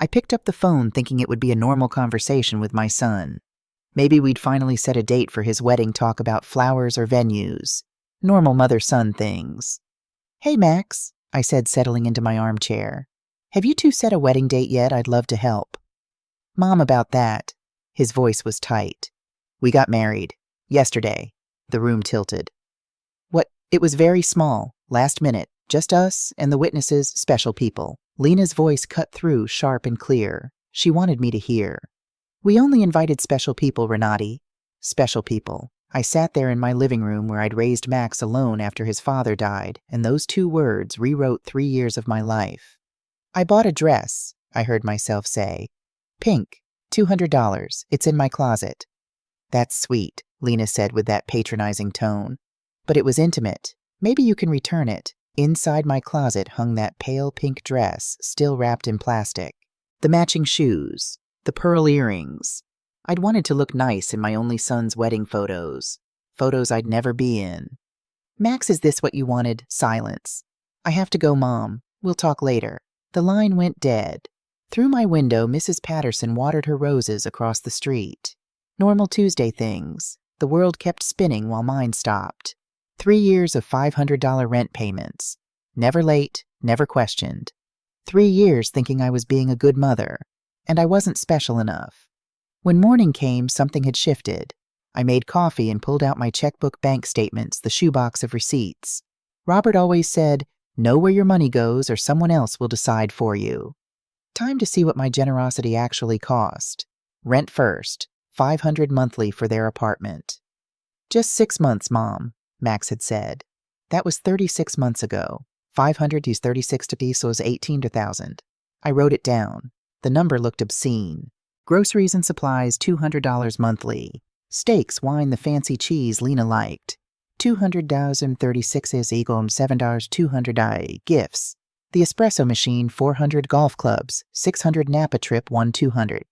I picked up the phone thinking it would be a normal conversation with my son. Maybe we'd finally set a date for his wedding, talk about flowers or venues. Normal mother-son things. "Hey, Max," I said, settling into my armchair. "Have you two set a wedding date yet? I'd love to help." "Mom, about that." His voice was tight. "We got married. Yesterday." The room tilted. "What? It was very small. Last minute. Just us and the witnesses, special people." Lena's voice cut through, sharp and clear. She wanted me to hear. "We only invited special people, Renati." Special people. I sat there in my living room where I'd raised Max alone after his father died, and those 2 words rewrote 3 years of my life. "I bought a dress," I heard myself say. "Pink. $200. It's in my closet." "That's sweet," Lena said with that patronizing tone. "But it was intimate. Maybe you can return it." Inside my closet hung that pale pink dress, still wrapped in plastic. The matching shoes. The pearl earrings. I'd wanted to look nice in my only son's wedding photos. Photos I'd never be in. "Max, is this what you wanted?" Silence. "I have to go, Mom. We'll talk later." The line went dead. Through my window, Mrs. Patterson watered her roses across the street. Normal Tuesday things. The world kept spinning while mine stopped. 3 years of $500 rent payments. Never late, never questioned. 3 years thinking I was being a good mother. And I wasn't special enough. When morning came, something had shifted. I made coffee and pulled out my checkbook, bank statements, the shoebox of receipts. Robert always said, "Know where your money goes or someone else will decide for you." Time to see what my generosity actually cost. Rent first, $500 monthly for their apartment. "Just 6 months, Mom," Max had said. That was 36 months ago. 500 use 36 to pesos, 18 to 1,000. I wrote it down. The number looked obscene. Groceries and supplies, $200 monthly. Steaks, wine, the fancy cheese Lena liked. 200,036 is equal $7, 200 gifts. The espresso machine, 400 golf clubs, 600 Napa trip, 200.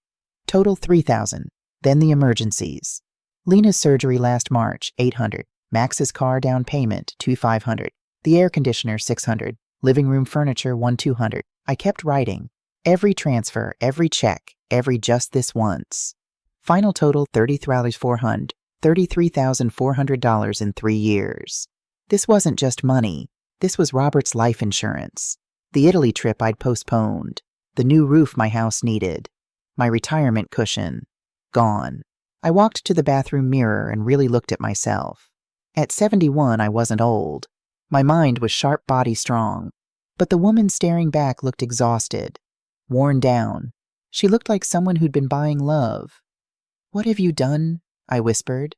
Total 3,000. Then the emergencies. Lena's surgery last March, 800. Max's car down payment, 2,500. The air conditioner, 600. Living room furniture, 1,200. I kept writing. Every transfer, every check, every just this once. Final total, $33,400. $33,400 in 3 years. This wasn't just money. This was Robert's life insurance. The Italy trip I'd postponed. The new roof my house needed. My retirement cushion. Gone. I walked to the bathroom mirror and really looked at myself. At 71, I wasn't old. My mind was sharp, body strong. But the woman staring back looked exhausted. Worn down. She looked like someone who'd been buying love. "What have you done?" I whispered.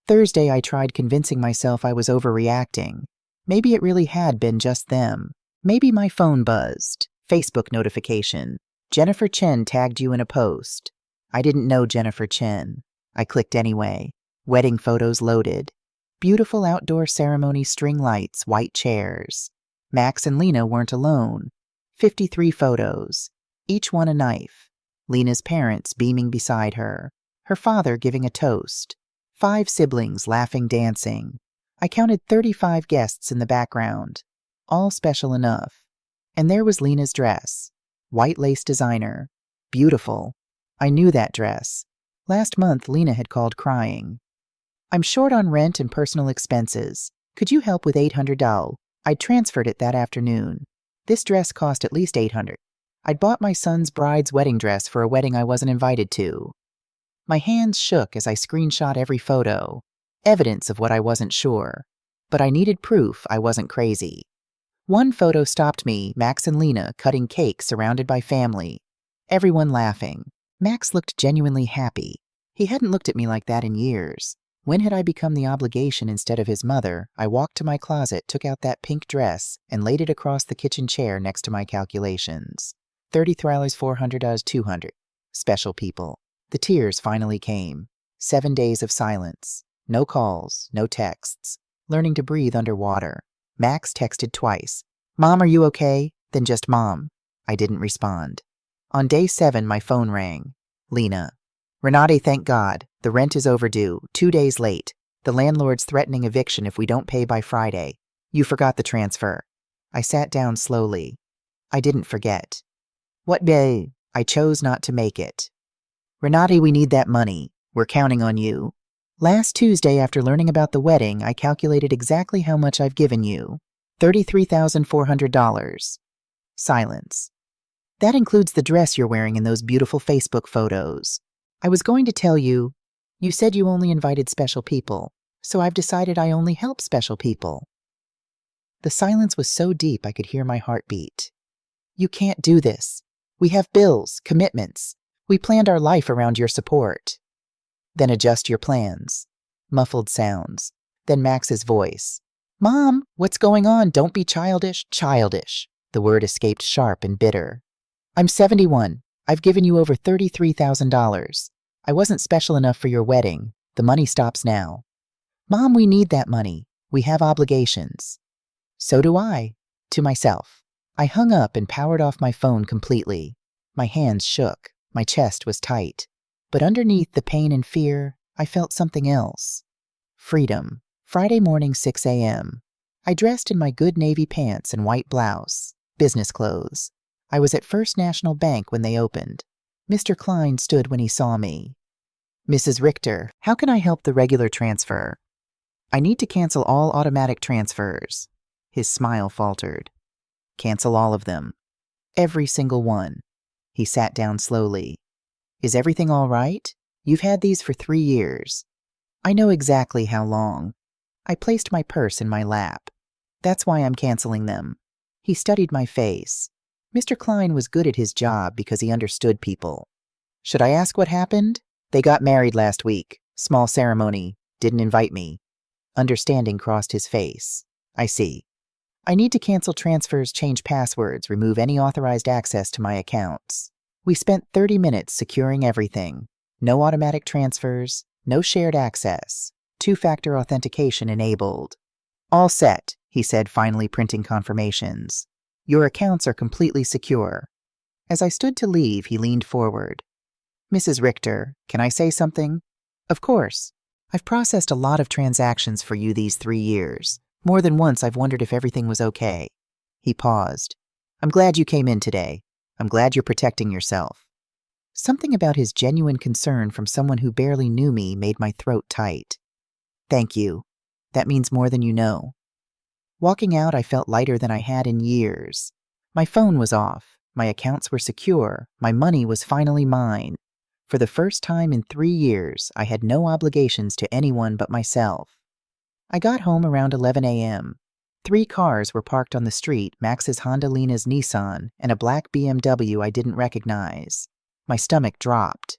Thursday, I tried convincing myself I was overreacting. Maybe it really had been just them. Maybe my phone buzzed. Facebook notification. "Jennifer Chen tagged you in a post." I didn't know Jennifer Chen. I clicked anyway. Wedding photos loaded. Beautiful outdoor ceremony, string lights, white chairs. Max and Lena weren't alone. 53 photos. Each one a knife. Lena's parents beaming beside her. Her father giving a toast. 5 siblings laughing, dancing. I counted 35 guests in the background. All special enough. And there was Lena's dress. White lace designer. Beautiful. I knew that dress. Last month, Lena had called crying. "I'm short on rent and personal expenses. Could you help with $800? I transferred it that afternoon. This dress cost at least $800. I'd bought my son's bride's wedding dress for a wedding I wasn't invited to." My hands shook as I screenshot every photo. Evidence of what I wasn't sure. But I needed proof I wasn't crazy. One photo stopped me, Max and Lena cutting cake surrounded by family. Everyone laughing. Max looked genuinely happy. He hadn't looked at me like that in years. When had I become the obligation instead of his mother? I walked to my closet, took out that pink dress, and laid it across the kitchen chair next to my calculations. $33,400, 200. Special people. The tears finally came. 7 days of silence. No calls, no texts. Learning to breathe underwater. Max texted twice. "Mom, are you okay?" Then just Mom. I didn't respond. On day 7, my phone rang. Lena. "Renati, thank God. The rent is overdue. 2 days late. The landlord's threatening eviction if we don't pay by Friday. You forgot the transfer." I sat down slowly. I didn't forget. "What day?" I chose not to make it. Renati, we need that money. We're counting on you. Last Tuesday, after learning about the wedding, I calculated exactly how much I've given you. $33,400. Silence. That includes the dress you're wearing in those beautiful Facebook photos. I was going to tell you, you said you only invited special people, so I've decided I only help special people. The silence was so deep I could hear my heartbeat. You can't do this. We have bills, commitments. We planned our life around your support. Then adjust your plans. Muffled sounds. Then Max's voice. Mom, what's going on? Don't be childish. Childish. The word escaped sharp and bitter. I'm 71. I've given you over $33,000. I wasn't special enough for your wedding. The money stops now. Mom, we need that money. We have obligations. So do I. To myself. I hung up and powered off my phone completely. My hands shook. My chest was tight. But underneath the pain and fear, I felt something else. Freedom. Friday morning, 6 a.m. I dressed in my good navy pants and white blouse. Business clothes. I was at First National Bank when they opened. Mr. Klein stood when he saw me. Mrs. Richter, how can I help the regular transfer? I need to cancel all automatic transfers. His smile faltered. Cancel all of them. Every single one. He sat down slowly. Is everything all right? You've had these for 3 years. I know exactly how long. I placed my purse in my lap. That's why I'm canceling them. He studied my face. Mr. Klein was good at his job because he understood people. Should I ask what happened? They got married last week. Small ceremony. Didn't invite me. Understanding crossed his face. I see. I need to cancel transfers, change passwords, remove any authorized access to my accounts. We spent 30 minutes securing everything. No automatic transfers, no shared access. 2-factor authentication enabled. All set, he said, finally printing confirmations. Your accounts are completely secure. As I stood to leave, he leaned forward. Mrs. Richter, can I say something? Of course. I've processed a lot of transactions for you these 3 years. More than once I've wondered if everything was okay. He paused. I'm glad you came in today. I'm glad you're protecting yourself. Something about his genuine concern from someone who barely knew me made my throat tight. Thank you. That means more than you know. Walking out, I felt lighter than I had in years. My phone was off. My accounts were secure. My money was finally mine. For the first time in 3 years, I had no obligations to anyone but myself. I got home around 11 a.m. 3 cars were parked on the street, Max's Honda, Lena's Nissan, and a black BMW I didn't recognize. My stomach dropped.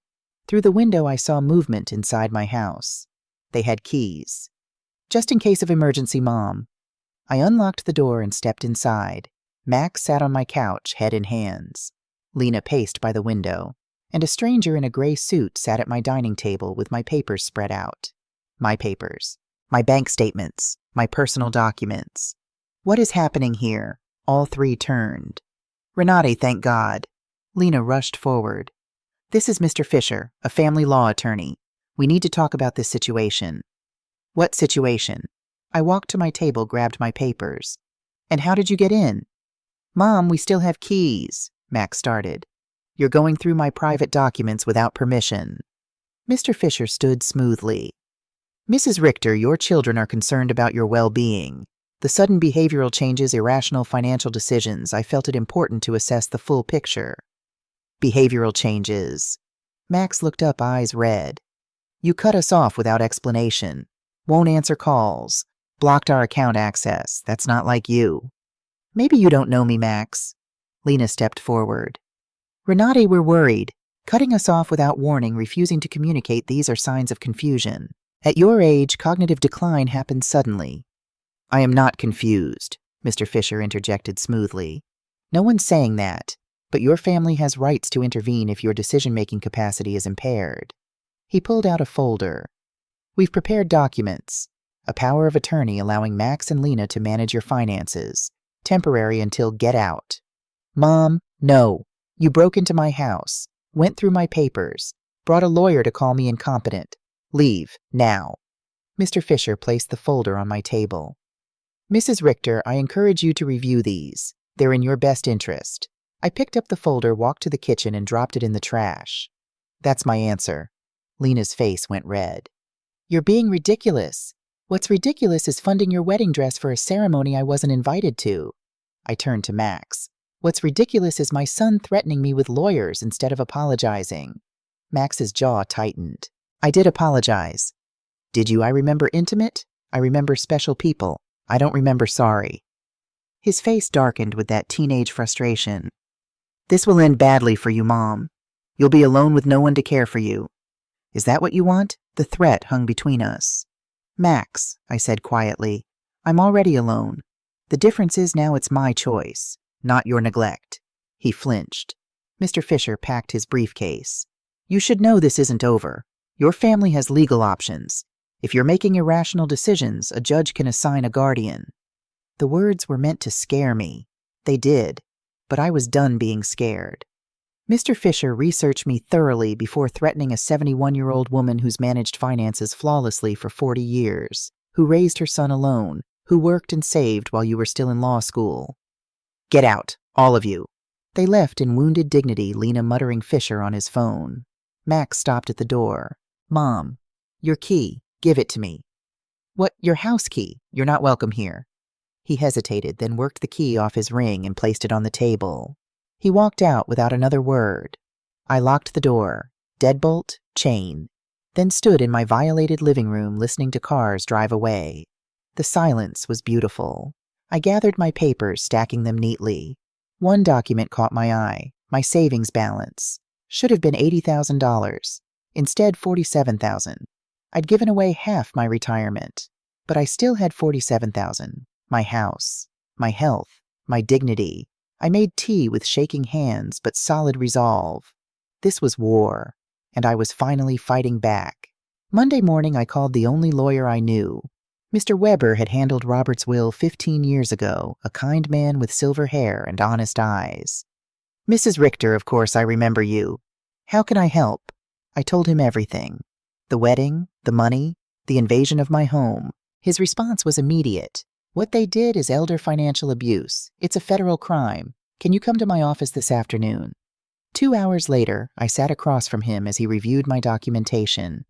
Through the window, I saw movement inside my house. They had keys. Just in case of emergency, Mom. I unlocked the door and stepped inside. Max sat on my couch, head in hands. Lena paced by the window, and a stranger in a gray suit sat at my dining table with my papers spread out. My papers. My bank statements. My personal documents. What is happening here? All 3 turned. Renati, thank God. Lena rushed forward. This is Mr. Fisher, a family law attorney. We need to talk about this situation. What situation? I walked to my table, grabbed my papers. And how did you get in? Mom, we still have keys, Max started. You're going through my private documents without permission. Mr. Fisher stood smoothly. Mrs. Richter, your children are concerned about your well-being. The sudden behavioral changes, irrational financial decisions, I felt it important to assess the full picture. Behavioral changes. Max looked up, eyes red. You cut us off without explanation. Won't answer calls. Blocked our account access. That's not like you. Maybe you don't know me, Max. Lena stepped forward. Renati, we're worried. Cutting us off without warning, refusing to communicate, these are signs of confusion. At your age, cognitive decline happens suddenly. I am not confused, Mr. Fisher interjected smoothly. No one's saying that, but your family has rights to intervene if your decision-making capacity is impaired. He pulled out a folder. We've prepared documents. A power of attorney allowing Max and Lena to manage your finances. Temporary until get out. Mom, no. You broke into my house, went through my papers, brought a lawyer to call me incompetent. Leave, now. Mr. Fisher placed the folder on my table. Mrs. Richter, I encourage you to review these. They're in your best interest. I picked up the folder, walked to the kitchen, and dropped it in the trash. That's my answer. Lena's face went red. You're being ridiculous. What's ridiculous is funding your wedding dress for a ceremony I wasn't invited to. I turned to Max. What's ridiculous is my son threatening me with lawyers instead of apologizing. Max's jaw tightened. I did apologize. Did you? I remember intimate. I remember special people. I don't remember sorry. His face darkened with that teenage frustration. This will end badly for you, Mom. You'll be alone with no one to care for you. Is that what you want? The threat hung between us. Max, I said quietly, I'm already alone. The difference is now it's my choice, not your neglect. He flinched. Mr. Fisher packed his briefcase. You should know this isn't over. Your family has legal options. If you're making irrational decisions, a judge can assign a guardian. The words were meant to scare me. They did, but I was done being scared. Mr. Fisher researched me thoroughly before threatening a 71-year-old woman who's managed finances flawlessly for 40 years, who raised her son alone, who worked and saved while you were still in law school. Get out, all of you. They left in wounded dignity, Lena muttering Fisher on his phone. Max stopped at the door. Mom, your key. Give it to me. What, your house key? You're not welcome here. He hesitated, then worked the key off his ring and placed it on the table. He walked out without another word. I locked the door, deadbolt, chain, then stood in my violated living room listening to cars drive away. The silence was beautiful. I gathered my papers, stacking them neatly. One document caught my eye, my savings balance. Should have been $80,000. Instead, $47,000. I'd given away half my retirement, but I still had $47,000. My house, my health, my dignity. I made tea with shaking hands but solid resolve. This was war, and I was finally fighting back. Monday morning I called the only lawyer I knew. Mr. Weber had handled Robert's will 15 years ago, a kind man with silver hair and honest eyes. Mrs. Richter, of course I remember you. How can I help? I told him everything. The wedding, the money, the invasion of my home. His response was immediate. What they did is elder financial abuse. It's a federal crime. Can you come to my office this afternoon? 2 hours later, I sat across from him as he reviewed my documentation.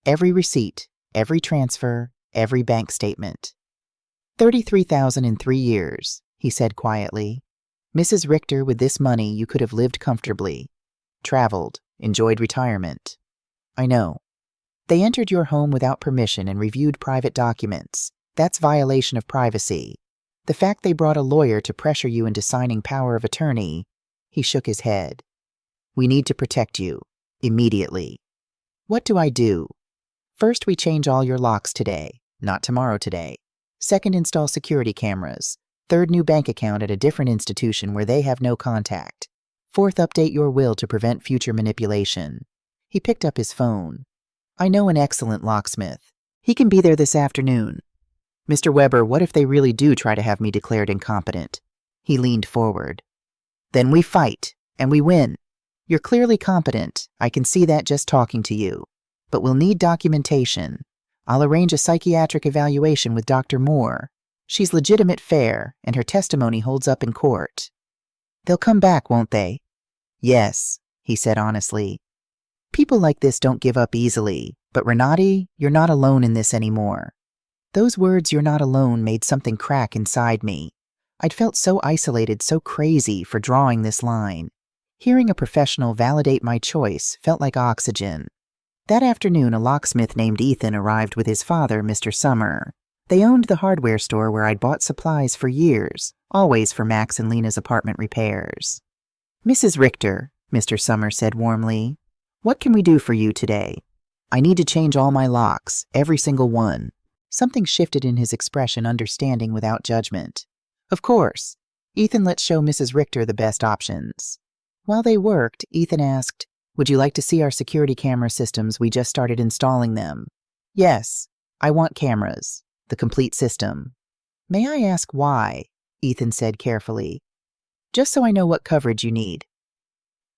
Every receipt, every transfer, every bank statement. $33,000 in 3 years, he said quietly. Mrs. Richter, with this money, you could have lived comfortably. Traveled, enjoyed retirement. I know. They entered your home without permission and reviewed private documents. That's violation of privacy. The fact they brought a lawyer to pressure you into signing power of attorney, he shook his head. We need to protect you. Immediately. What do I do? First, we change all your locks today, not tomorrow today. Second, install security cameras. Third, new bank account at a different institution where they have no contact. Fourth, update your will to prevent future manipulation. He picked up his phone. I know an excellent locksmith. He can be there this afternoon. Mr. Weber, what if they really do try to have me declared incompetent? He leaned forward. Then we fight, and we win. You're clearly competent. I can see that just talking to you. But we'll need documentation. I'll arrange a psychiatric evaluation with Dr. Moore. She's legitimate fair, and her testimony holds up in court. They'll come back, won't they? Yes, he said honestly. People like this don't give up easily, but Renati, you're not alone in this anymore. Those words, you're not alone, made something crack inside me. I'd felt so isolated, so crazy for drawing this line. Hearing a professional validate my choice felt like oxygen. That afternoon, a locksmith named Ethan arrived with his father, Mr. Summer. They owned the hardware store where I'd bought supplies for years, always for Max and Lena's apartment repairs. Mrs. Richter, Mr. Summer said warmly, what can we do for you today? I need to change all my locks, every single one. Something shifted in his expression, understanding without judgment. Of course. Ethan, let's show Mrs. Richter the best options. While they worked, Ethan asked, would you like to see our security camera systems? We just started installing them. Yes, I want cameras. The complete system. May I ask why? Ethan said carefully. Just so I know what coverage you need.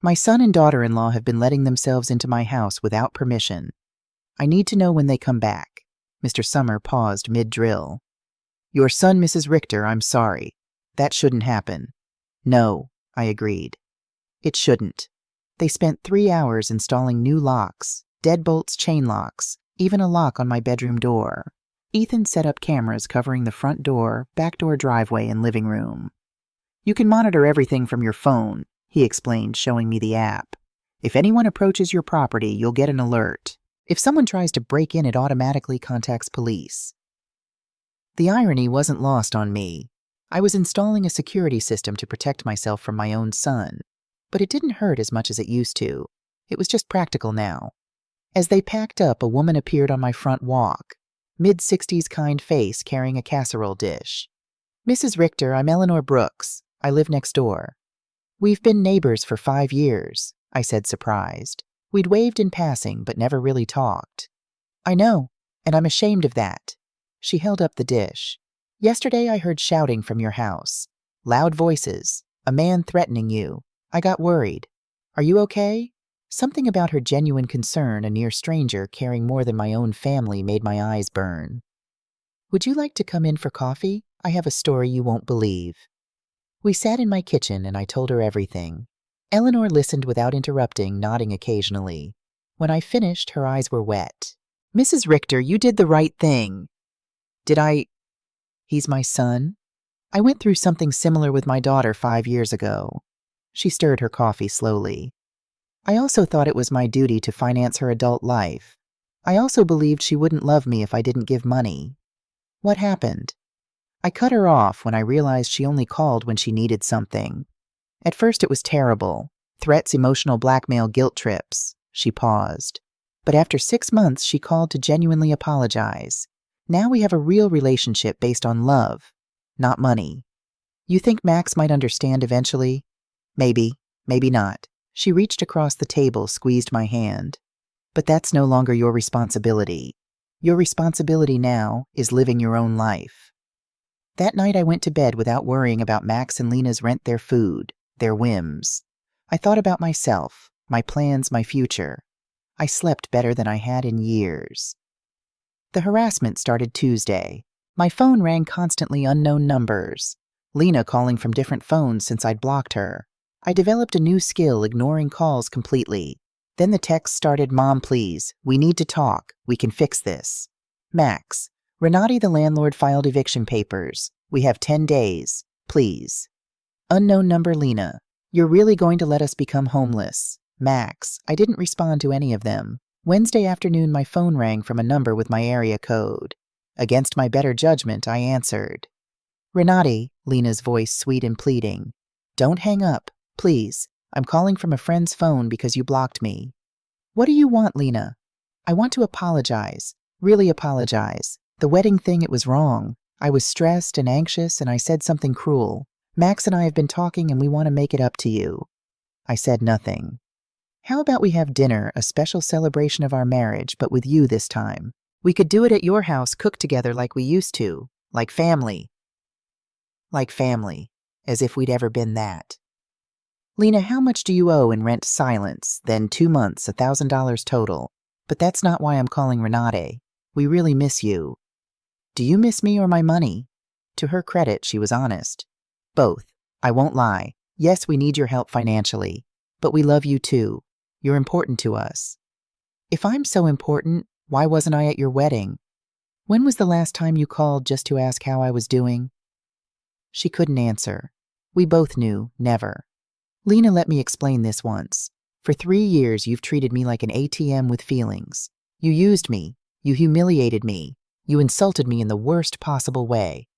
My son and daughter-in-law have been letting themselves into my house without permission. I need to know when they come back. Mr. Summer paused mid-drill. Your son, Mrs. Richter, I'm sorry. That shouldn't happen. No, I agreed. It shouldn't. They spent 3 hours installing new locks, deadbolts, chain locks, even a lock on my bedroom door. Ethan set up cameras covering the front door, back door, driveway, and living room. You can monitor everything from your phone, he explained, showing me the app. If anyone approaches your property, you'll get an alert. If someone tries to break in, it automatically contacts police. The irony wasn't lost on me. I was installing a security system to protect myself from my own son, but it didn't hurt as much as it used to. It was just practical now. As they packed up, a woman appeared on my front walk, mid-60s kind face carrying a casserole dish. Mrs. Richter, I'm Eleanor Brooks. I live next door. We've been neighbors for 5 years, I said, surprised. We'd waved in passing, but never really talked. I know, and I'm ashamed of that. She held up the dish. Yesterday I heard shouting from your house. Loud voices. A man threatening you. I got worried. Are you okay? Something about her genuine concern, a near stranger caring more than my own family, made my eyes burn. Would you like to come in for coffee? I have a story you won't believe. We sat in my kitchen and I told her everything. Eleanor listened without interrupting, nodding occasionally. When I finished, her eyes were wet. Mrs. Richter, you did the right thing. Did I? He's my son. I went through something similar with my daughter 5 years ago. She stirred her coffee slowly. I also thought it was my duty to finance her adult life. I also believed she wouldn't love me if I didn't give money. What happened? I cut her off when I realized she only called when she needed something. At first it was terrible. Threats, emotional blackmail, guilt trips. She paused. But after 6 months, she called to genuinely apologize. Now we have a real relationship based on love, not money. You think Max might understand eventually? Maybe, maybe not. She reached across the table, squeezed my hand. But that's no longer your responsibility. Your responsibility now is living your own life. That night I went to bed without worrying about Max and Lena's rent, their food, their whims. I thought about myself, my plans, my future. I slept better than I had in years. The harassment started Tuesday. My phone rang constantly, unknown numbers. Lena calling from different phones since I'd blocked her. I developed a new skill, ignoring calls completely. Then the text started, Mom, please, we need to talk. We can fix this. Max, Renati, the landlord, filed eviction papers. We have 10 days. Please. Unknown number, Lena. You're really going to let us become homeless? Max, I didn't respond to any of them. Wednesday afternoon, my phone rang from a number with my area code. Against my better judgment, I answered. Renati, Lena's voice sweet and pleading. Don't hang up, please. I'm calling from a friend's phone because you blocked me. What do you want, Lena? I want to apologize. Really apologize. The wedding thing, it was wrong. I was stressed and anxious and I said something cruel. Max and I have been talking and we want to make it up to you. I said nothing. How about we have dinner, a special celebration of our marriage, but with you this time? We could do it at your house, cook together like we used to. Like family. Like family. As if we'd ever been that. Lena, how much do you owe in rent? Silence. Then 2 months, $1,000 total. But that's not why I'm calling Renate. We really miss you. Do you miss me or my money? To her credit, she was honest. Both. I won't lie. Yes, we need your help financially. But we love you too. You're important to us. If I'm so important, why wasn't I at your wedding? When was the last time you called just to ask how I was doing? She couldn't answer. We both knew, never. Lena, let me explain this once. For 3 years, you've treated me like an ATM with feelings. You used me. You humiliated me. You insulted me in the worst possible way.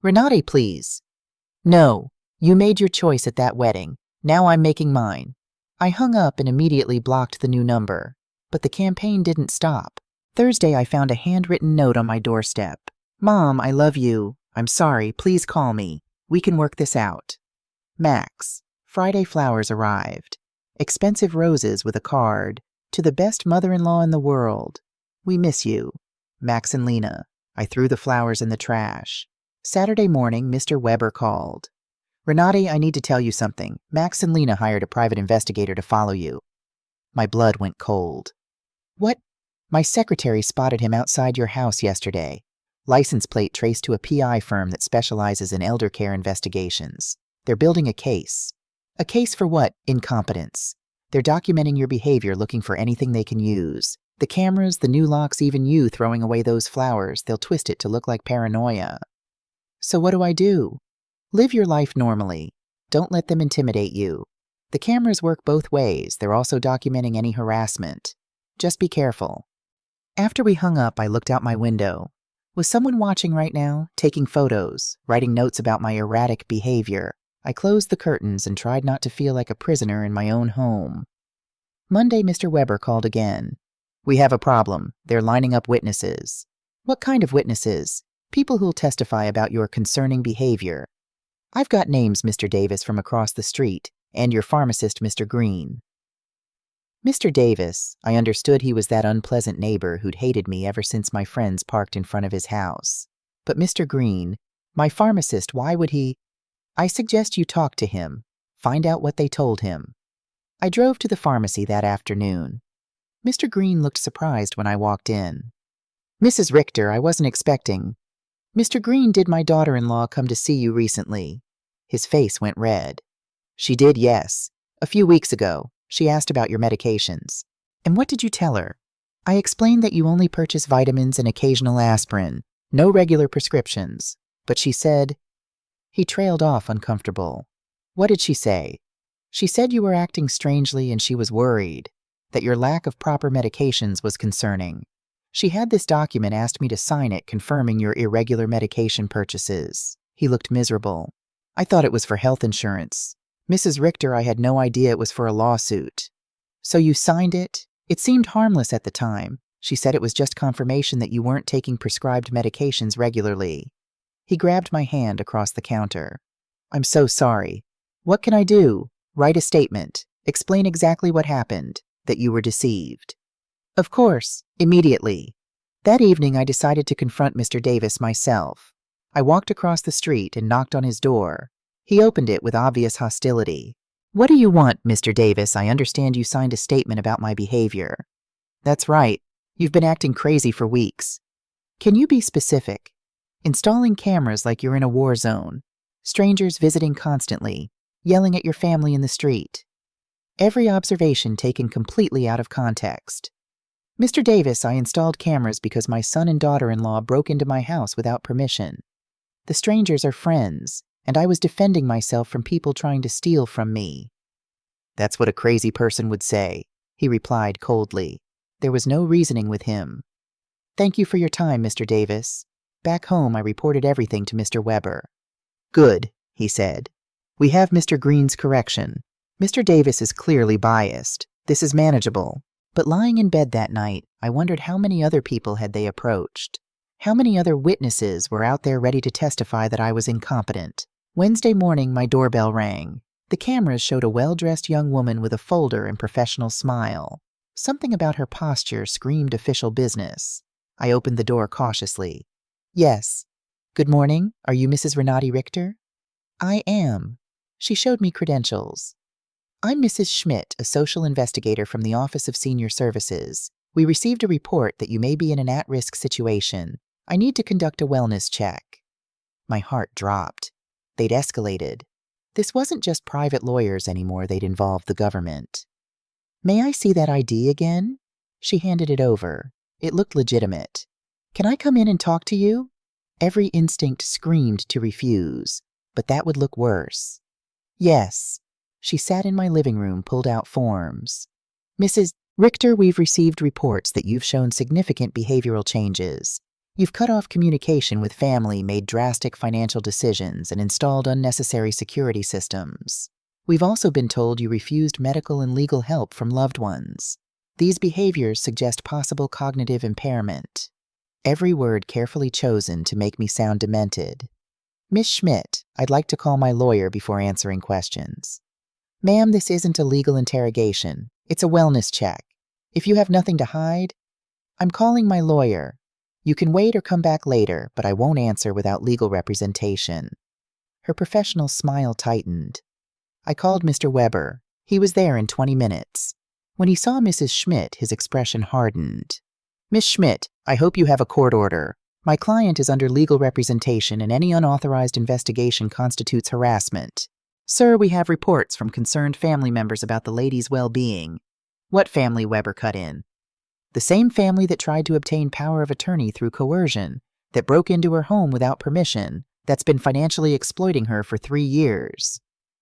Renate, please. No, you made your choice at that wedding. Now I'm making mine. I hung up and immediately blocked the new number. But the campaign didn't stop. Thursday, I found a handwritten note on my doorstep. Mom, I love you. I'm sorry. Please call me. We can work this out. Max. Friday, flowers arrived. Expensive roses with a card. To the best mother-in-law in the world. We miss you. Max and Lena. I threw the flowers in the trash. Saturday morning, Mr. Weber called. Renate, I need to tell you something. Max and Lena hired a private investigator to follow you. My blood went cold. What? My secretary spotted him outside your house yesterday. License plate traced to a PI firm that specializes in elder care investigations. They're building a case. A case for what? Incompetence. They're documenting your behavior, looking for anything they can use. The cameras, the new locks, even you throwing away those flowers, they'll twist it to look like paranoia. So what do I do? Live your life normally. Don't let them intimidate you. The cameras work both ways. They're also documenting any harassment. Just be careful. After we hung up, I looked out my window. Was someone watching right now, taking photos, writing notes about my erratic behavior? I closed the curtains and tried not to feel like a prisoner in my own home. Monday, Mr. Weber called again. We have a problem. They're lining up witnesses. What kind of witnesses? People who'll testify about your concerning behavior. I've got names, Mr. Davis, from across the street, and your pharmacist, Mr. Green. Mr. Davis, I understood he was that unpleasant neighbor who'd hated me ever since my friends parked in front of his house. But Mr. Green, my pharmacist, why would he? I suggest you talk to him. Find out what they told him. I drove to the pharmacy that afternoon. Mr. Green looked surprised when I walked in. Mrs. Richter, I wasn't expecting. Mr. Green, did my daughter-in-law come to see you recently? His face went red. She did, yes. A few weeks ago. She asked about your medications. And what did you tell her? I explained that you only purchase vitamins and occasional aspirin, no regular prescriptions. But she said... He trailed off, uncomfortable. What did she say? She said you were acting strangely and she was worried, that your lack of proper medications was concerning. She had this document, asked me to sign it, confirming your irregular medication purchases. He looked miserable. I thought it was for health insurance. Mrs. Richter, I had no idea it was for a lawsuit. So you signed it? It seemed harmless at the time. She said it was just confirmation that you weren't taking prescribed medications regularly. He grabbed my hand across the counter. I'm so sorry. What can I do? Write a statement. Explain exactly what happened, that you were deceived. Of course, immediately. That evening I decided to confront Mr. Davis myself. I walked across the street and knocked on his door. He opened it with obvious hostility. What do you want, Mr. Davis? I understand you signed a statement about my behavior. That's right. You've been acting crazy for weeks. Can you be specific? Installing cameras like you're in a war zone. Strangers visiting constantly. Yelling at your family in the street. Every observation taken completely out of context. Mr. Davis, I installed cameras because my son and daughter-in-law broke into my house without permission. The strangers are friends, and I was defending myself from people trying to steal from me. That's what a crazy person would say, he replied coldly. There was no reasoning with him. Thank you for your time, Mr. Davis. Back home, I reported everything to Mr. Weber. Good, he said. We have Mr. Green's correction. Mr. Davis is clearly biased. This is manageable. But lying in bed that night, I wondered how many other people had they approached. How many other witnesses were out there ready to testify that I was incompetent? Wednesday morning, my doorbell rang. The cameras showed a well-dressed young woman with a folder and professional smile. Something about her posture screamed official business. I opened the door cautiously. Yes. Good morning. Are you Mrs. Renati Richter? I am. She showed me credentials. I'm Mrs. Schmidt, a social investigator from the Office of Senior Services. We received a report that you may be in an at-risk situation. I need to conduct a wellness check. My heart dropped. They'd escalated. This wasn't just private lawyers anymore, they'd involved the government. May I see that ID again? She handed it over. It looked legitimate. Can I come in and talk to you? Every instinct screamed to refuse, but that would look worse. Yes. She sat in my living room, pulled out forms. Mrs. Richter, we've received reports that you've shown significant behavioral changes. You've cut off communication with family, made drastic financial decisions, and installed unnecessary security systems. We've also been told you refused medical and legal help from loved ones. These behaviors suggest possible cognitive impairment. Every word carefully chosen to make me sound demented. Miss Schmidt, I'd like to call my lawyer before answering questions. Ma'am, this isn't a legal interrogation. It's a wellness check. If you have nothing to hide, I'm calling my lawyer. You can wait or come back later, but I won't answer without legal representation. Her professional smile tightened. I called Mr. Weber. He was there in 20 minutes. When he saw Mrs. Schmidt, his expression hardened. Miss Schmidt, I hope you have a court order. My client is under legal representation and any unauthorized investigation constitutes harassment. Sir, we have reports from concerned family members about the lady's well-being. What family? Weber cut in. The same family that tried to obtain power of attorney through coercion, that broke into her home without permission, that's been financially exploiting her for 3 years.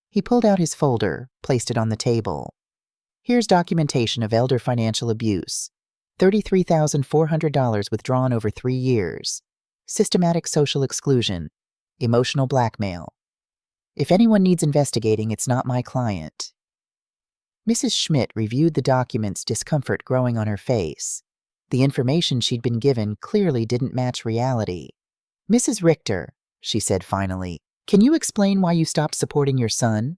He pulled out his folder, placed it on the table. Here's documentation of elder financial abuse. $33,400 withdrawn over 3 years. Systematic social exclusion. Emotional blackmail. If anyone needs investigating, it's not my client. Mrs. Schmidt reviewed the documents, discomfort growing on her face. The information she'd been given clearly didn't match reality. Mrs. Richter, she said finally, can you explain why you stopped supporting your son?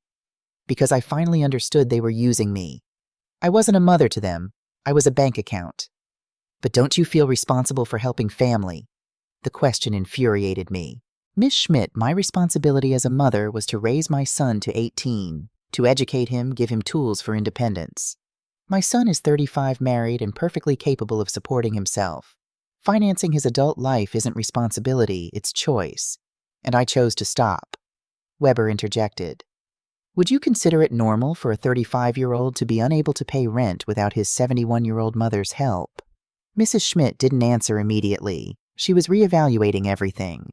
Because I finally understood they were using me. I wasn't a mother to them. I was a bank account. But don't you feel responsible for helping family? The question infuriated me. Miss Schmidt, my responsibility as a mother was to raise my son to 18, to educate him, give him tools for independence. My son is 35, married, and perfectly capable of supporting himself. Financing his adult life isn't responsibility, it's choice. And I chose to stop. Weber interjected. Would you consider it normal for a 35-year-old to be unable to pay rent without his 71-year-old mother's help? Mrs. Schmidt didn't answer immediately. She was reevaluating everything.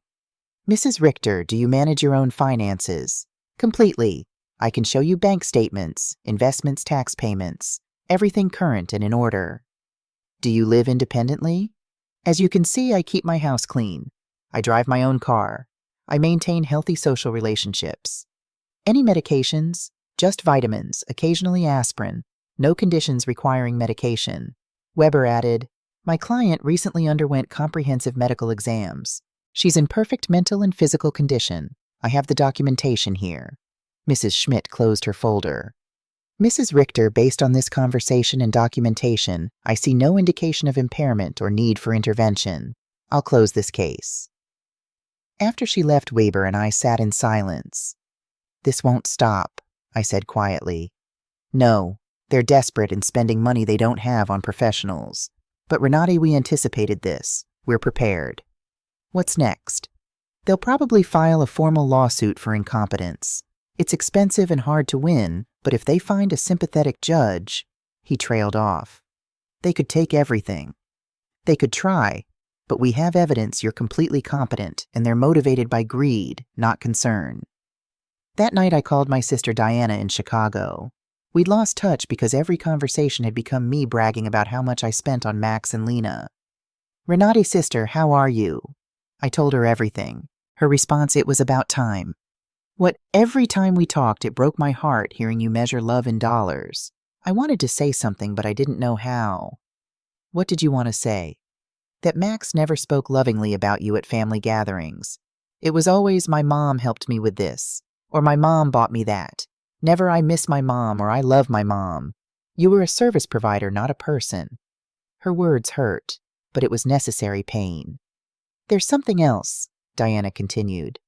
Mrs. Richter, do you manage your own finances? Completely. I can show you bank statements, investments, tax payments, everything current and in order. Do you live independently? As you can see, I keep my house clean. I drive my own car. I maintain healthy social relationships. Any medications? Just vitamins, occasionally aspirin. No conditions requiring medication. Weber added, my client recently underwent comprehensive medical exams. She's in perfect mental and physical condition. I have the documentation here. Mrs. Schmidt closed her folder. Mrs. Richter, based on this conversation and documentation, I see no indication of impairment or need for intervention. I'll close this case. After she left, Weber and I sat in silence. This won't stop, I said quietly. No, they're desperate and spending money they don't have on professionals. But Renate, we anticipated this. We're prepared. What's next? They'll probably file a formal lawsuit for incompetence. It's expensive and hard to win, but if they find a sympathetic judge, he trailed off. They could take everything. They could try, but we have evidence you're completely competent and they're motivated by greed, not concern. That night I called my sister Diana in Chicago. We'd lost touch because every conversation had become me bragging about how much I spent on Max and Lena. Renate, sister, how are you? I told her everything. Her response, it was about time. Every time we talked, it broke my heart hearing you measure love in dollars. I wanted to say something, but I didn't know how. What did you want to say? That Max never spoke lovingly about you at family gatherings. It was always, my mom helped me with this, or my mom bought me that. Never, I miss my mom, or I love my mom. You were a service provider, not a person. Her words hurt, but it was necessary pain. There's something else, Diana continued.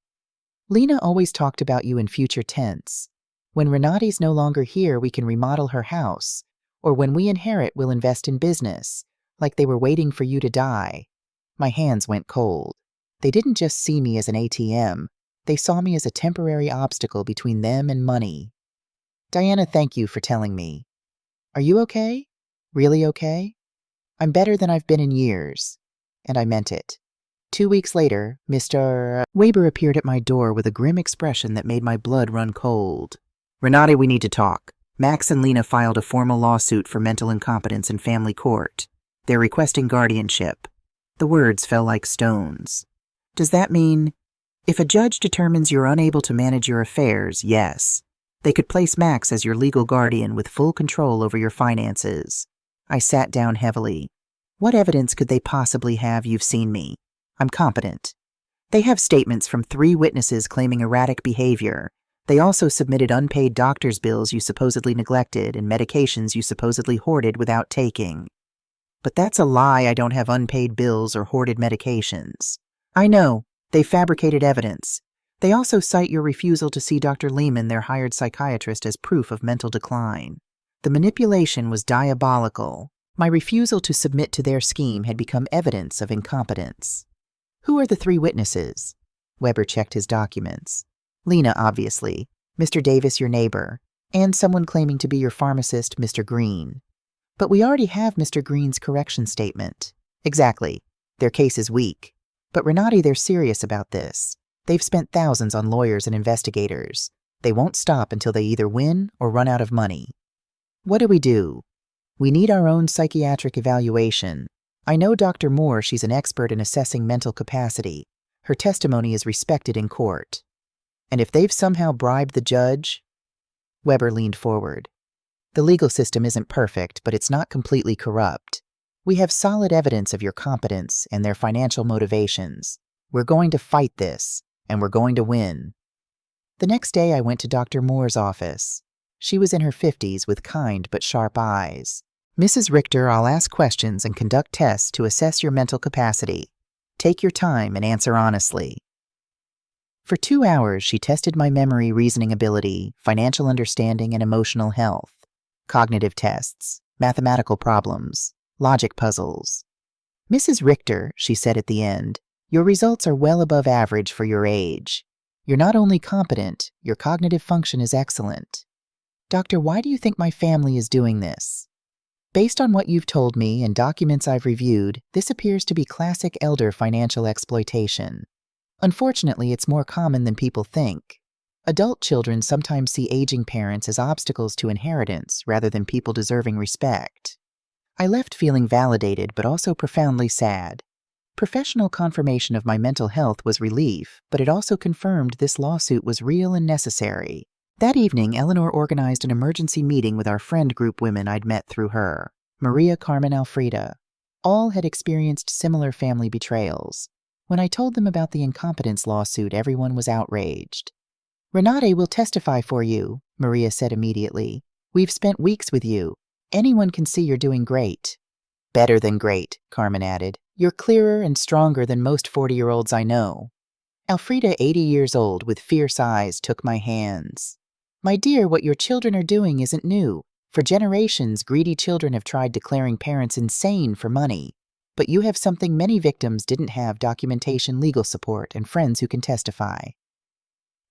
Lena always talked about you in future tense. When Renate's no longer here, we can remodel her house, or when we inherit, we'll invest in business, like they were waiting for you to die. My hands went cold. They didn't just see me as an ATM. They saw me as a temporary obstacle between them and money. Diana, thank you for telling me. Are you okay? Really okay? I'm better than I've been in years. And I meant it. 2 weeks later, Mr. Weber appeared at my door with a grim expression that made my blood run cold. Renate, we need to talk. Max and Lena filed a formal lawsuit for mental incompetence in family court. They're requesting guardianship. The words fell like stones. Does that mean, if a judge determines you're unable to manage your affairs, yes. They could place Max as your legal guardian with full control over your finances. I sat down heavily. What evidence could they possibly have you've seen me? I'm competent. They have statements from 3 witnesses claiming erratic behavior. They also submitted unpaid doctor's bills you supposedly neglected and medications you supposedly hoarded without taking. But that's a lie. I don't have unpaid bills or hoarded medications. I know. They fabricated evidence. They also cite your refusal to see Dr. Lehman, their hired psychiatrist, as proof of mental decline. The manipulation was diabolical. My refusal to submit to their scheme had become evidence of incompetence. Who are the 3 witnesses? Weber checked his documents. Lena, obviously. Mr. Davis, your neighbor, and someone claiming to be your pharmacist, Mr. Green. But we already have Mr. Green's correction statement. Exactly. Their case is weak. But Renati, they're serious about this. They've spent thousands on lawyers and investigators. They won't stop until they either win or run out of money. What do? We need our own psychiatric evaluation. I know Dr. Moore, she's an expert in assessing mental capacity. Her testimony is respected in court. And if they've somehow bribed the judge... Weber leaned forward. The legal system isn't perfect, but it's not completely corrupt. We have solid evidence of your competence and their financial motivations. We're going to fight this, and we're going to win. The next day I went to Dr. Moore's office. She was in her 50s with kind but sharp eyes. Mrs. Richter, I'll ask questions and conduct tests to assess your mental capacity. Take your time and answer honestly. For 2 hours, she tested my memory, reasoning ability, financial understanding, and emotional health. Cognitive tests, mathematical problems, logic puzzles. Mrs. Richter, she said at the end, your results are well above average for your age. You're not only competent, your cognitive function is excellent. Doctor, why do you think my family is doing this? Based on what you've told me and documents I've reviewed, this appears to be classic elder financial exploitation. Unfortunately, it's more common than people think. Adult children sometimes see aging parents as obstacles to inheritance rather than people deserving respect. I left feeling validated but also profoundly sad. Professional confirmation of my mental health was relief, but it also confirmed this lawsuit was real and necessary. That evening, Eleanor organized an emergency meeting with our friend group women I'd met through her, Maria, Carmen, Alfreda. All had experienced similar family betrayals. When I told them about the incompetence lawsuit, everyone was outraged. Renate will testify for you, Maria said immediately. We've spent weeks with you. Anyone can see you're doing great. Better than great, Carmen added. You're clearer and stronger than most 40-year-olds I know. Alfreda, 80 years old, with fierce eyes, took my hands. My dear, what your children are doing isn't new. For generations, greedy children have tried declaring parents insane for money. But you have something many victims didn't have: documentation, legal support, and friends who can testify.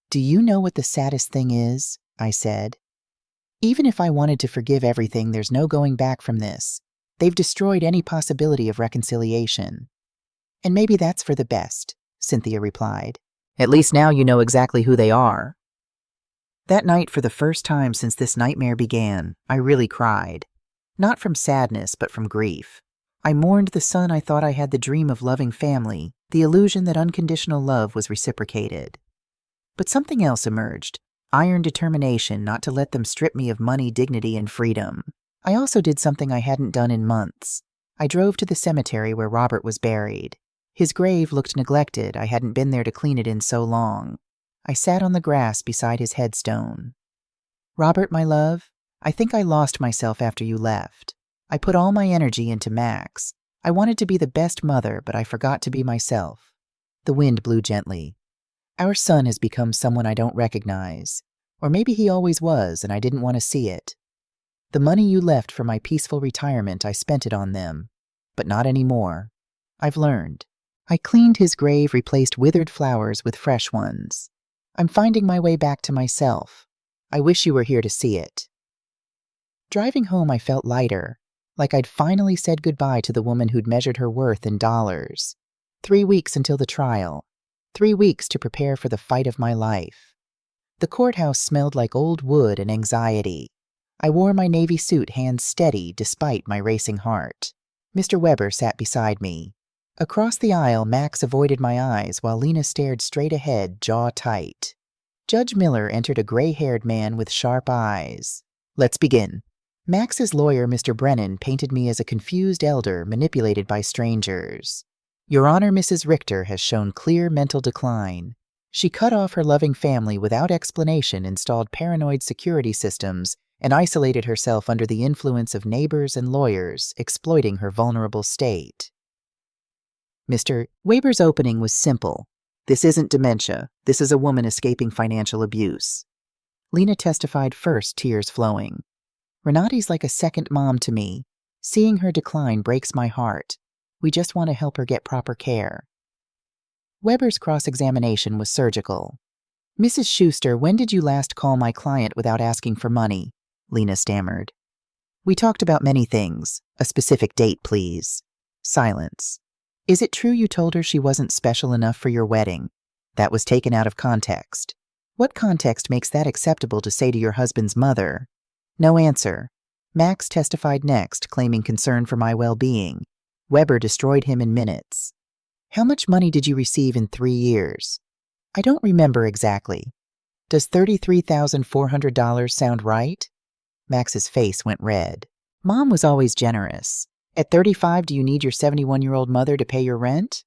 Do you know what the saddest thing is? I said. Even if I wanted to forgive everything, there's no going back from this. They've destroyed any possibility of reconciliation. And maybe that's for the best, Cynthia replied. At least now you know exactly who they are. That night, for the first time since this nightmare began, I really cried. Not from sadness, but from grief. I mourned the son I thought I had, the dream of loving family, the illusion that unconditional love was reciprocated. But something else emerged, iron determination not to let them strip me of money, dignity, and freedom. I also did something I hadn't done in months. I drove to the cemetery where Robert was buried. His grave looked neglected. I hadn't been there to clean it in so long. I sat on the grass beside his headstone. Robert, my love, I think I lost myself after you left. I put all my energy into Max. I wanted to be the best mother, but I forgot to be myself. The wind blew gently. Our son has become someone I don't recognize. Or maybe he always was, and I didn't want to see it. The money you left for my peaceful retirement, I spent it on them. But not anymore. I've learned. I cleaned his grave, replaced withered flowers with fresh ones. I'm finding my way back to myself. I wish you were here to see it. Driving home, I felt lighter, like I'd finally said goodbye to the woman who'd measured her worth in dollars. 3 weeks until the trial. 3 weeks to prepare for the fight of my life. The courthouse smelled like old wood and anxiety. I wore my navy suit, hands steady despite my racing heart. Mr. Weber sat beside me. Across the aisle, Max avoided my eyes while Lena stared straight ahead, jaw tight. Judge Miller entered, a gray-haired man with sharp eyes. Let's begin. Max's lawyer, Mr. Brennan, painted me as a confused elder manipulated by strangers. Your Honor, Mrs. Richter has shown clear mental decline. She cut off her loving family without explanation, installed paranoid security systems, and isolated herself under the influence of neighbors and lawyers, exploiting her vulnerable state. Mr. Weber's opening was simple. This isn't dementia. This is a woman escaping financial abuse. Lena testified first, tears flowing. Renate's like a second mom to me. Seeing her decline breaks my heart. We just want to help her get proper care. Weber's cross-examination was surgical. Mrs. Schuster, when did you last call my client without asking for money? Lena stammered. We talked about many things. A specific date, please. Silence. Is it true you told her she wasn't special enough for your wedding? That was taken out of context. What context makes that acceptable to say to your husband's mother? No answer. Max testified next, claiming concern for my well-being. Weber destroyed him in minutes. How much money did you receive in 3 years? I don't remember exactly. Does $33,400 sound right? Max's face went red. Mom was always generous. At 35, do you need your 71-year-old mother to pay your rent?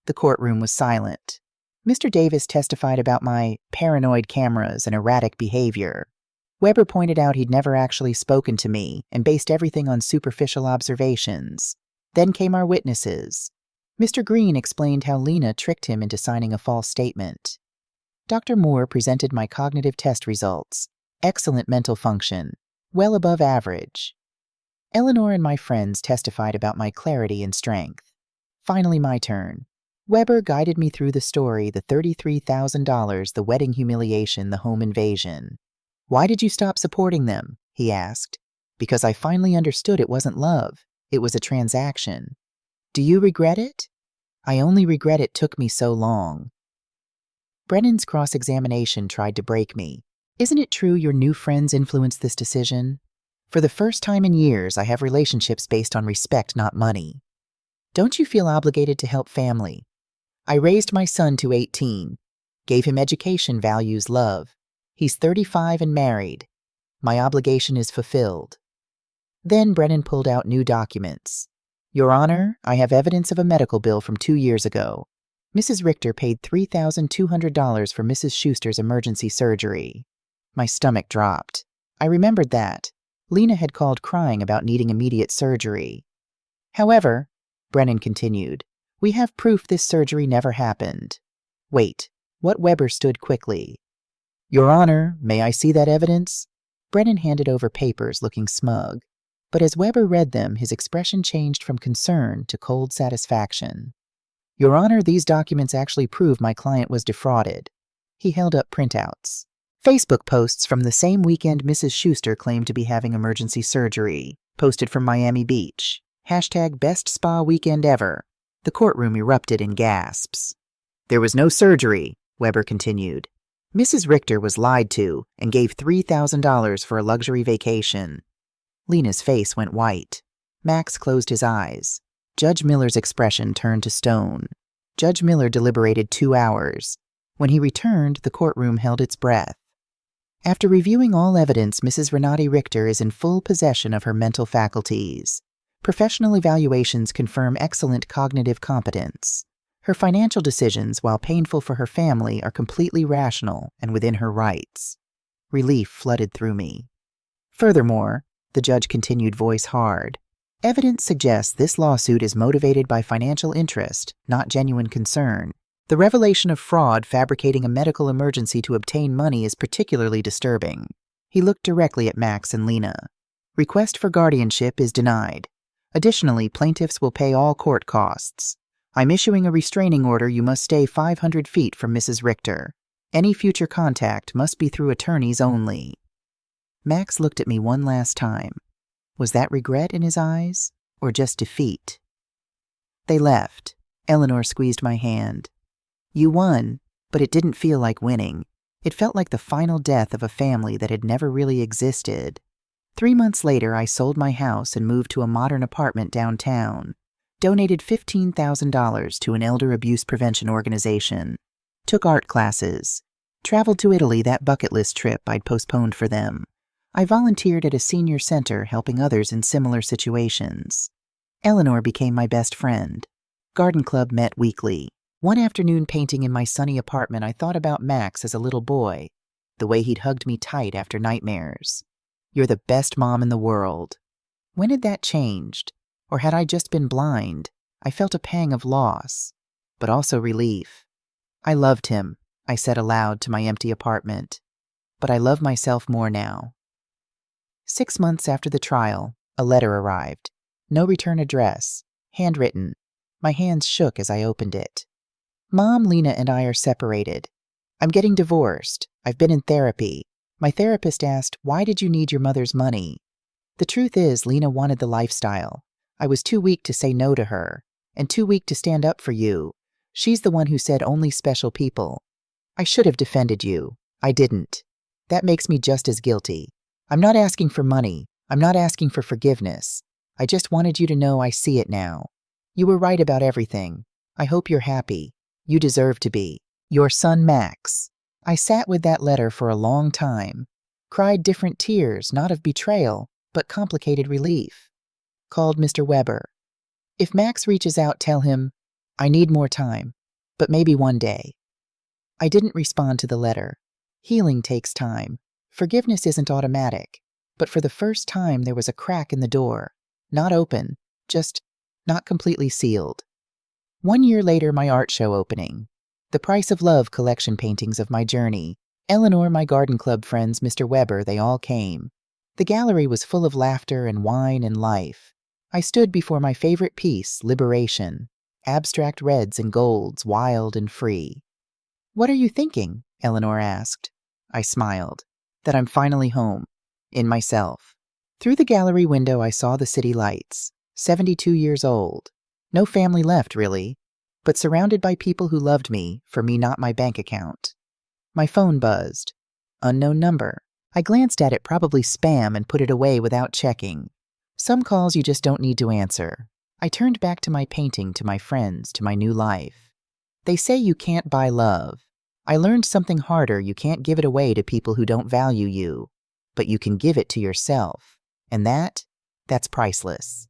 The courtroom was silent. Mr. Davis testified about my paranoid cameras and erratic behavior. Weber pointed out he'd never actually spoken to me and based everything on superficial observations. Then came our witnesses. Mr. Green explained how Lena tricked him into signing a false statement. Dr. Moore presented my cognitive test results. Excellent mental function. Well above average. Eleanor and my friends testified about my clarity and strength. Finally my turn. Weber guided me through the story, the $33,000, the wedding humiliation, the home invasion. Why did you stop supporting them? He asked. Because I finally understood it wasn't love. It was a transaction. Do you regret it? I only regret it took me so long. Brennan's cross-examination tried to break me. Isn't it true your new friends influenced this decision? For the first time in years, I have relationships based on respect, not money. Don't you feel obligated to help family? I raised my son to 18, gave him education, values, love. He's 35 and married. My obligation is fulfilled. Then Brennan pulled out new documents. Your Honor, I have evidence of a medical bill from 2 years ago. Mrs. Richter paid $3,200 for Mrs. Schuster's emergency surgery. My stomach dropped. I remembered that. Lena had called crying about needing immediate surgery. However, Brennan continued, we have proof this surgery never happened. Wait, what? Weber stood quickly. Your Honor, may I see that evidence? Brennan handed over papers, looking smug. But as Weber read them, his expression changed from concern to cold satisfaction. Your Honor, these documents actually prove my client was defrauded. He held up printouts. Facebook posts from the same weekend Mrs. Schuster claimed to be having emergency surgery, posted from Miami Beach. Hashtag best spa weekend ever. The courtroom erupted in gasps. There was no surgery, Weber continued. Mrs. Richter was lied to and gave $3,000 for a luxury vacation. Lena's face went white. Max closed his eyes. Judge Miller's expression turned to stone. Judge Miller deliberated 2 hours. When he returned, the courtroom held its breath. After reviewing all evidence, Mrs. Renate Richter is in full possession of her mental faculties. Professional evaluations confirm excellent cognitive competence. Her financial decisions, while painful for her family, are completely rational and within her rights. Relief flooded through me. Furthermore, the judge continued, voice hard, evidence suggests this lawsuit is motivated by financial interest, not genuine concern. The revelation of fraud fabricating a medical emergency to obtain money is particularly disturbing. He looked directly at Max and Lena. Request for guardianship is denied. Additionally, plaintiffs will pay all court costs. I'm issuing a restraining order. You must stay 500 feet from Mrs. Richter. Any future contact must be through attorneys only. Max looked at me one last time. Was that regret in his eyes, or just defeat? They left. Eleanor squeezed my hand. You won, but it didn't feel like winning. It felt like the final death of a family that had never really existed. 3 months later, I sold my house and moved to a modern apartment downtown. Donated $15,000 to an elder abuse prevention organization. Took art classes. Traveled to Italy, that bucket list trip I'd postponed for them. I volunteered at a senior center helping others in similar situations. Eleanor became my best friend. Garden Club met weekly. One afternoon painting in my sunny apartment, I thought about Max as a little boy, the way he'd hugged me tight after nightmares. You're the best mom in the world. When had that changed? Or had I just been blind? I felt a pang of loss, but also relief. I loved him, I said aloud to my empty apartment. But I love myself more now. 6 months after the trial, a letter arrived. No return address. Handwritten. My hands shook as I opened it. Mom, Lena, and I are separated. I'm getting divorced. I've been in therapy. My therapist asked, why did you need your mother's money? The truth is, Lena wanted the lifestyle. I was too weak to say no to her, and too weak to stand up for you. She's the one who said only special people. I should have defended you. I didn't. That makes me just as guilty. I'm not asking for money. I'm not asking for forgiveness. I just wanted you to know I see it now. You were right about everything. I hope you're happy. You deserve to be. Your son, Max. I sat with that letter for a long time. Cried different tears, not of betrayal, but complicated relief. Called Mr. Weber. If Max reaches out, tell him, I need more time, but maybe one day. I didn't respond to the letter. Healing takes time. Forgiveness isn't automatic. But for the first time, there was a crack in the door. Not open, just not completely sealed. 1 year later, my art show opening. The Price of Love collection paintings of my journey. Eleanor, my garden club friends, Mr. Weber, they all came. The gallery was full of laughter and wine and life. I stood before my favorite piece, Liberation. Abstract reds and golds, wild and free. What are you thinking? Eleanor asked. I smiled. That I'm finally home. In myself. Through the gallery window, I saw the city lights. 72 years old. No family left, really. But surrounded by people who loved me, for me not my bank account. My phone buzzed. Unknown number. I glanced at it, probably spam, and put it away without checking. Some calls you just don't need to answer. I turned back to my painting, to my friends, to my new life. They say you can't buy love. I learned something harder. You can't give it away to people who don't value you. But you can give it to yourself. And that's priceless.